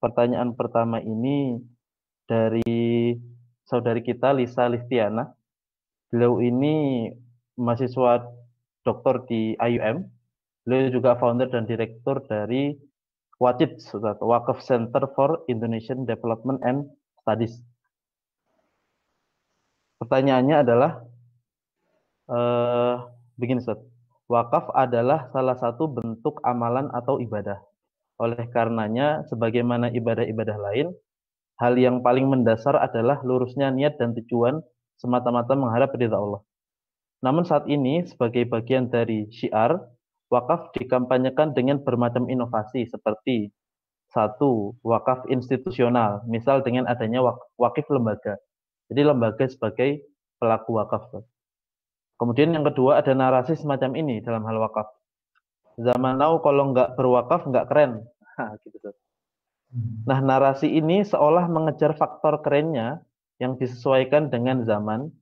pertanyaan pertama ini dari saudari kita Lisa Listiana. Beliau ini mahasiswa doktor di IUM. Beliau juga founder dan direktur dari WACID, Wakaf Center for Indonesian Development and Studies. Pertanyaannya adalah, begini Ustaz, wakaf adalah salah satu bentuk amalan atau ibadah. Oleh karenanya, sebagaimana ibadah-ibadah lain, hal yang paling mendasar adalah lurusnya niat dan tujuan semata-mata mengharap ridha Allah. Namun saat ini, sebagai bagian dari syiar, wakaf dikampanyekan dengan bermacam inovasi seperti satu, wakaf institusional, misal dengan adanya wakif lembaga. Jadi lembaga sebagai pelaku wakaf. Kemudian yang kedua ada narasi semacam ini dalam hal wakaf. Zaman now kalau nggak berwakaf nggak keren. Gitu. Nah, narasi ini seolah mengejar faktor kerennya yang disesuaikan dengan zaman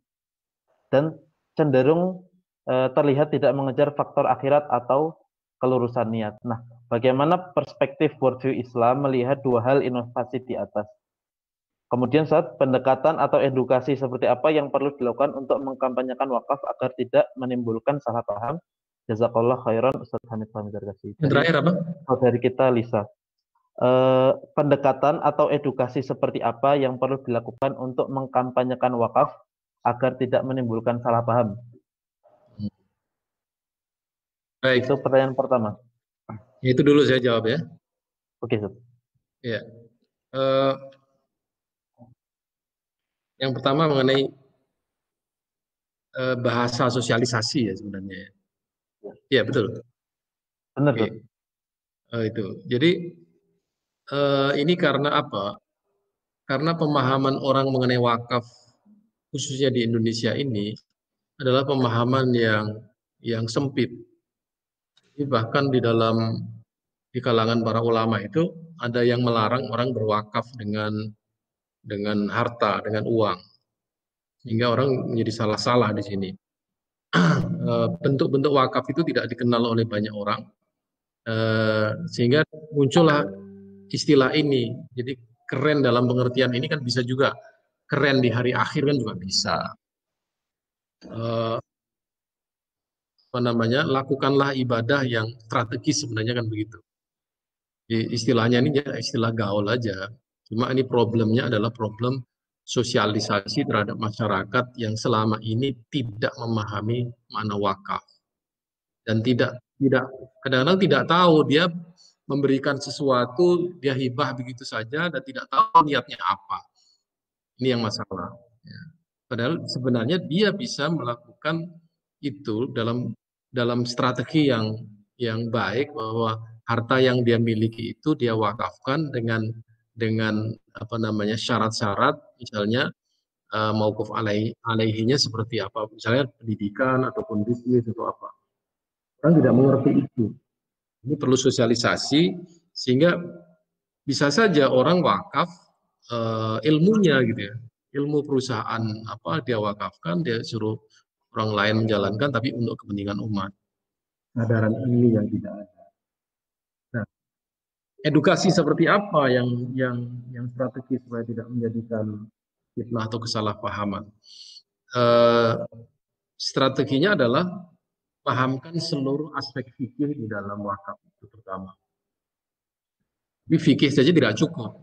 dan cenderung terlihat tidak mengejar faktor akhirat atau kelurusan niat. Nah, bagaimana perspektif worldview Islam melihat dua hal inovasi di atas? Kemudian saat pendekatan atau edukasi seperti apa yang perlu dilakukan untuk mengkampanyekan wakaf agar tidak menimbulkan salah paham? Jazakallah khairan Ustaz Hanif Hamid Dargasi. Yang terakhir apa? Dari kita Lisa. Pendekatan atau edukasi seperti apa yang perlu dilakukan untuk mengkampanyekan wakaf agar tidak menimbulkan salah paham? Baik. Itu pertanyaan pertama. Itu dulu saya jawab ya. Oke, Ustaz. Ya. Yang pertama mengenai bahasa sosialisasi ya sebenarnya. Ya betul. Benar, Oke. Itu. Jadi ini karena apa? Karena pemahaman orang mengenai wakaf khususnya di Indonesia ini adalah pemahaman yang sempit. Jadi bahkan di kalangan para ulama itu ada yang melarang orang berwakaf dengan harta, dengan uang. Sehingga orang menjadi salah-salah di sini. Bentuk-bentuk wakaf itu tidak dikenal oleh banyak orang, sehingga muncullah istilah ini. Jadi keren dalam pengertian ini kan bisa juga keren di hari akhir kan juga bisa. Lakukanlah ibadah yang strategis sebenarnya kan begitu. Istilahnya ini istilah gaul aja. Cuma ini problemnya adalah problem sosialisasi terhadap masyarakat yang selama ini tidak memahami makna wakaf dan tidak kadang-kadang tidak tahu dia memberikan sesuatu, dia hibah begitu saja dan tidak tahu niatnya apa. Ini yang masalah. Padahal sebenarnya dia bisa melakukan itu dalam strategi yang baik, bahwa harta yang dia miliki itu dia wakafkan dengan syarat-syarat, misalnya mauquf alaihinya seperti apa, misalnya pendidikan ataupun bisnis atau apa. Orang tidak mengerti itu. Ini perlu sosialisasi sehingga bisa saja orang wakaf ilmunya gitu ya, ilmu perusahaan apa dia wakafkan, dia suruh orang lain menjalankan tapi untuk kepentingan umat. Kesadaran ini yang tidak ada. Nah, edukasi seperti apa yang strategis supaya tidak menjadikan fitnah atau kesalahpahaman? Strateginya adalah pahamkan seluruh aspek fikih di dalam wakaf itu pertama. Tapi fikih saja tidak cukup.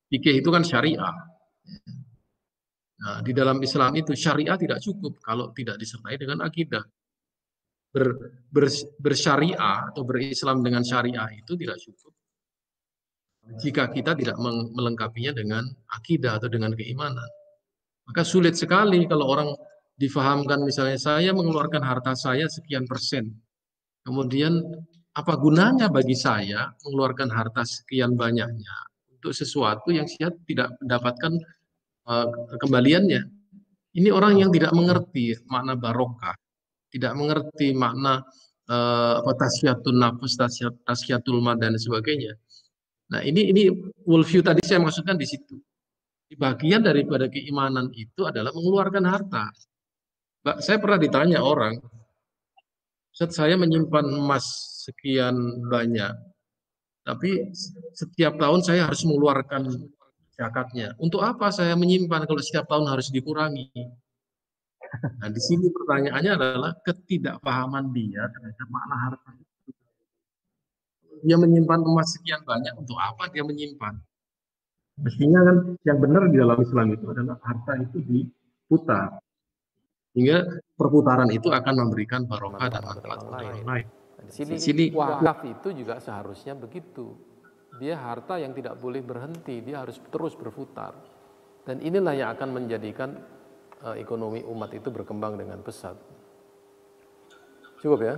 Fikih itu kan syariah. Nah, di dalam Islam itu syariah tidak cukup kalau tidak disertai dengan akidah. Bersyariah atau berislam dengan syariah itu tidak cukup jika kita tidak melengkapinya dengan akidah atau dengan keimanan. Maka sulit sekali kalau orang difahamkan, misalnya saya mengeluarkan harta saya sekian persen, kemudian apa gunanya bagi saya mengeluarkan harta sekian banyaknya untuk sesuatu yang saya tidak mendapatkan kembaliannya. Ini orang yang tidak mengerti makna barokah, tidak mengerti makna tasfiyatul nafs, tasfiyatul mad dan sebagainya. Nah, ini worldview tadi saya maksudkan di situ. Bagian daripada keimanan itu adalah mengeluarkan harta. Saya pernah ditanya orang, Ustaz, saya menyimpan emas sekian banyak, tapi setiap tahun saya harus mengeluarkan zakatnya. Untuk apa saya menyimpan kalau setiap tahun harus dikurangi? Nah, di sini pertanyaannya adalah ketidakpahaman dia terhadap makna harta. Dia menyimpan emas sekian banyak, untuk apa dia menyimpan? Mestinya kan yang benar di dalam Islam itu adalah harta itu diputar. Hingga perputaran itu akan memberikan barokah dan manfaat untuk orang lain. Di sini wakaf itu juga seharusnya begitu. Dia harta yang tidak boleh berhenti, dia harus terus berputar. Dan inilah yang akan menjadikan ekonomi umat itu berkembang dengan pesat. Cukup ya?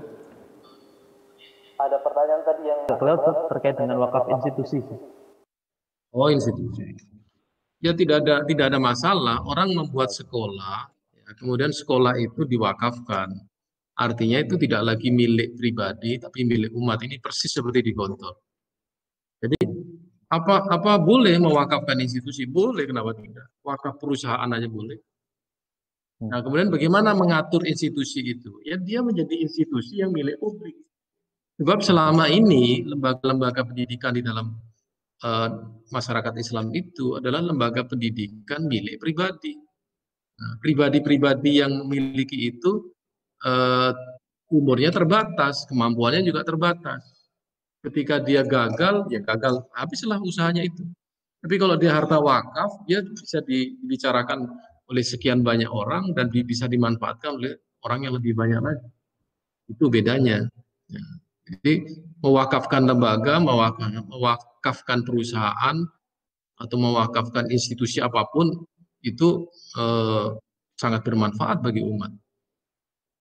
Ada pertanyaan tadi yang terkait dengan wakaf institusi. Oh, institusi. Ya tidak ada masalah orang membuat sekolah, ya, kemudian sekolah itu diwakafkan. Artinya itu tidak lagi milik pribadi tapi milik umat. Ini persis seperti di Gontor. Jadi apa boleh mewakafkan institusi? Boleh, kenapa tidak? Wakaf perusahaan aja boleh. Nah, kemudian bagaimana mengatur institusi itu? Ya dia menjadi institusi yang milik publik. Sebab selama ini lembaga-lembaga pendidikan di dalam masyarakat Islam itu adalah lembaga pendidikan milik pribadi. Nah, pribadi-pribadi yang memiliki itu umurnya terbatas, kemampuannya juga terbatas. Ketika dia gagal, ya gagal, habislah usahanya itu. Tapi kalau dia harta wakaf, dia bisa dibicarakan oleh sekian banyak orang dan bisa dimanfaatkan oleh orang yang lebih banyak lagi. Itu bedanya. Ya. Jadi mewakafkan lembaga, mewakafkan perusahaan, atau mewakafkan institusi apapun itu sangat bermanfaat bagi umat.